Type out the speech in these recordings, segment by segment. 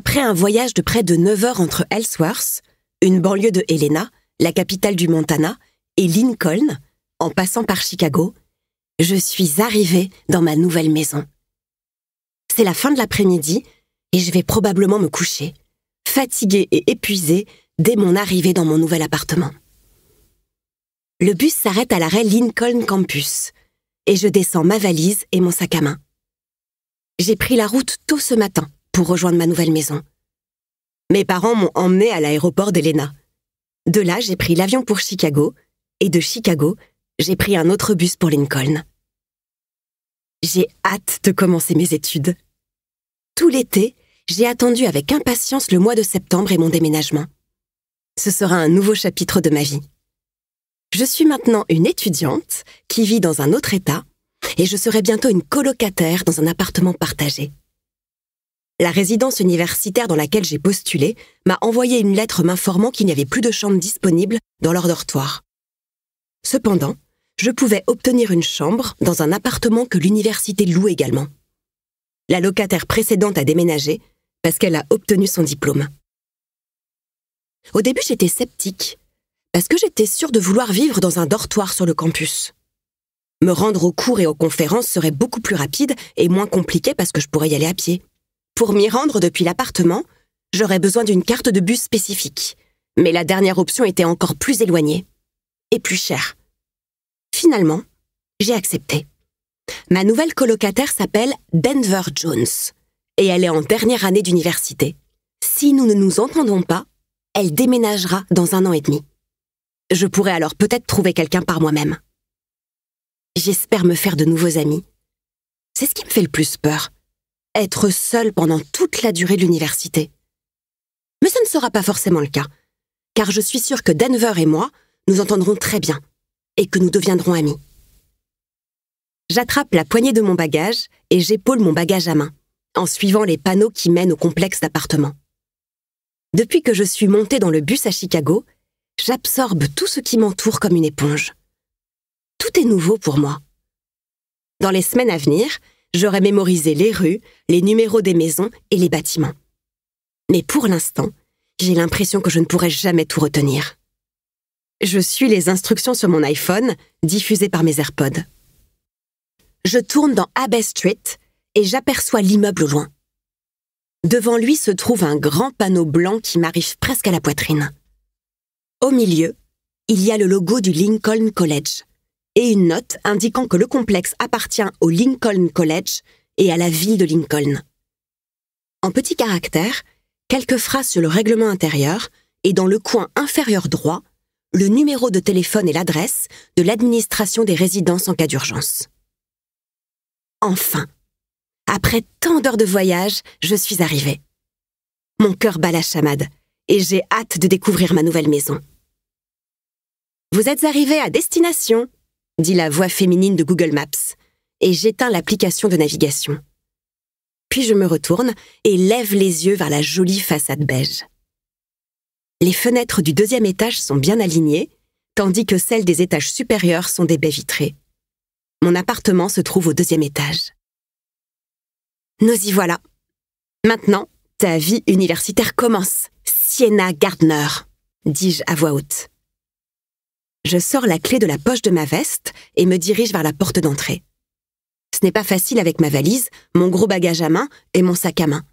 Après un voyage de près de 9 heures entre Ellsworth, une banlieue de Helena, la capitale du Montana, et Lincoln, en passant par Chicago, je suis arrivée dans ma nouvelle maison. C'est la fin de l'après-midi et je vais probablement me coucher, fatiguée et épuisée dès mon arrivée dans mon nouvel appartement. Le bus s'arrête à l'arrêt Lincoln Campus et je descends ma valise et mon sac à main. J'ai pris la route tôt ce matin pour rejoindre ma nouvelle maison. Mes parents m'ont emmenée à l'aéroport d'Helena. De là, j'ai pris l'avion pour Chicago et de Chicago, j'ai pris un autre bus pour Lincoln. J'ai hâte de commencer mes études. Tout l'été, j'ai attendu avec impatience le mois de septembre et mon déménagement. Ce sera un nouveau chapitre de ma vie. Je suis maintenant une étudiante qui vit dans un autre État et je serai bientôt une colocataire dans un appartement partagé. La résidence universitaire dans laquelle j'ai postulé m'a envoyé une lettre m'informant qu'il n'y avait plus de chambres disponibles dans leur dortoir. Cependant, je pouvais obtenir une chambre dans un appartement que l'université loue également. La locataire précédente a déménagé parce qu'elle a obtenu son diplôme. Au début, j'étais sceptique parce que j'étais sûre de vouloir vivre dans un dortoir sur le campus. Me rendre aux cours et aux conférences serait beaucoup plus rapide et moins compliqué parce que je pourrais y aller à pied. Pour m'y rendre depuis l'appartement, j'aurais besoin d'une carte de bus spécifique. Mais la dernière option était encore plus éloignée et plus chère. Finalement, j'ai accepté. Ma nouvelle colocataire s'appelle Denver Jones et elle est en dernière année d'université. Si nous ne nous entendons pas, elle déménagera dans 1 an et demi. Je pourrais alors peut-être trouver quelqu'un par moi-même. J'espère me faire de nouveaux amis. C'est ce qui me fait le plus peur. Être seule pendant toute la durée de l'université. Mais ce ne sera pas forcément le cas, car je suis sûre que Denver et moi nous entendrons très bien et que nous deviendrons amis. J'attrape la poignée de mon bagage et j'épaule mon bagage à main, en suivant les panneaux qui mènent au complexe d'appartements. Depuis que je suis montée dans le bus à Chicago, j'absorbe tout ce qui m'entoure comme une éponge. Tout est nouveau pour moi. Dans les semaines à venir, j'aurai mémorisé les rues, les numéros des maisons et les bâtiments. Mais pour l'instant, j'ai l'impression que je ne pourrai jamais tout retenir. Je suis les instructions sur mon iPhone, diffusées par mes AirPods. Je tourne dans Abbey Street et j'aperçois l'immeuble au loin. Devant lui se trouve un grand panneau blanc qui m'arrive presque à la poitrine. Au milieu, il y a le logo du Lincoln College et une note indiquant que le complexe appartient au Lincoln College et à la ville de Lincoln. En petits caractères, quelques phrases sur le règlement intérieur et dans le coin inférieur droit, le numéro de téléphone et l'adresse de l'administration des résidences en cas d'urgence. Enfin, après tant d'heures de voyage, je suis arrivée. Mon cœur bat la chamade et j'ai hâte de découvrir ma nouvelle maison. « Vous êtes arrivés à destination », dit la voix féminine de Google Maps, et j'éteins l'application de navigation. Puis je me retourne et lève les yeux vers la jolie façade beige. Les fenêtres du 2e étage sont bien alignées, tandis que celles des étages supérieurs sont des baies vitrées. Mon appartement se trouve au 2e étage. Nous y voilà. Maintenant, ta vie universitaire commence, Sienna Gardner, dis-je à voix haute. Je sors la clé de la poche de ma veste et me dirige vers la porte d'entrée. Ce n'est pas facile avec ma valise, mon gros bagage à main et mon sac à main.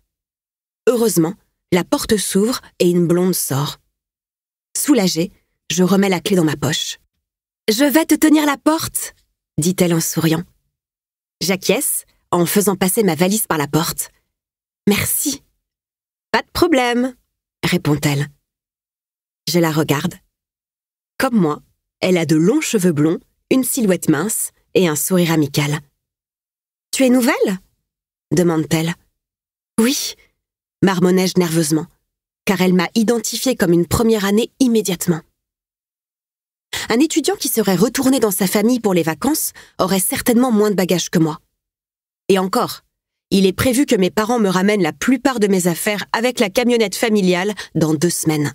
Heureusement, la porte s'ouvre et une blonde sort. Soulagée, je remets la clé dans ma poche. « Je vais te tenir la porte !» dit-elle en souriant. J'acquiesce en faisant passer ma valise par la porte. « Merci. »« Pas de problème, » répond-elle. Je la regarde. Comme moi, elle a de longs cheveux blonds, une silhouette mince et un sourire amical. « Tu es nouvelle ?» demande-t-elle. « Oui, » marmonnai-je nerveusement, car elle m'a identifiée comme une première année immédiatement. Un étudiant qui serait retourné dans sa famille pour les vacances aurait certainement moins de bagages que moi. Et encore, il est prévu que mes parents me ramènent la plupart de mes affaires avec la camionnette familiale dans 2 semaines.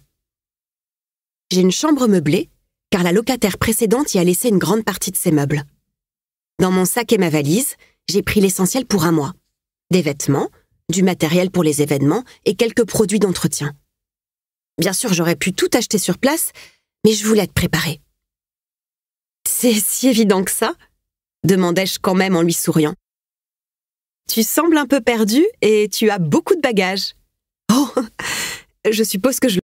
J'ai une chambre meublée, car la locataire précédente y a laissé une grande partie de ses meubles. Dans mon sac et ma valise, j'ai pris l'essentiel pour 1 mois. Des vêtements, du matériel pour les événements et quelques produits d'entretien. Bien sûr, j'aurais pu tout acheter sur place, mais je voulais être préparée. « C'est si évident que ça ?» demandai-je quand même en lui souriant. « Tu sembles un peu perdue et tu as beaucoup de bagages. »« Oh, je suppose que je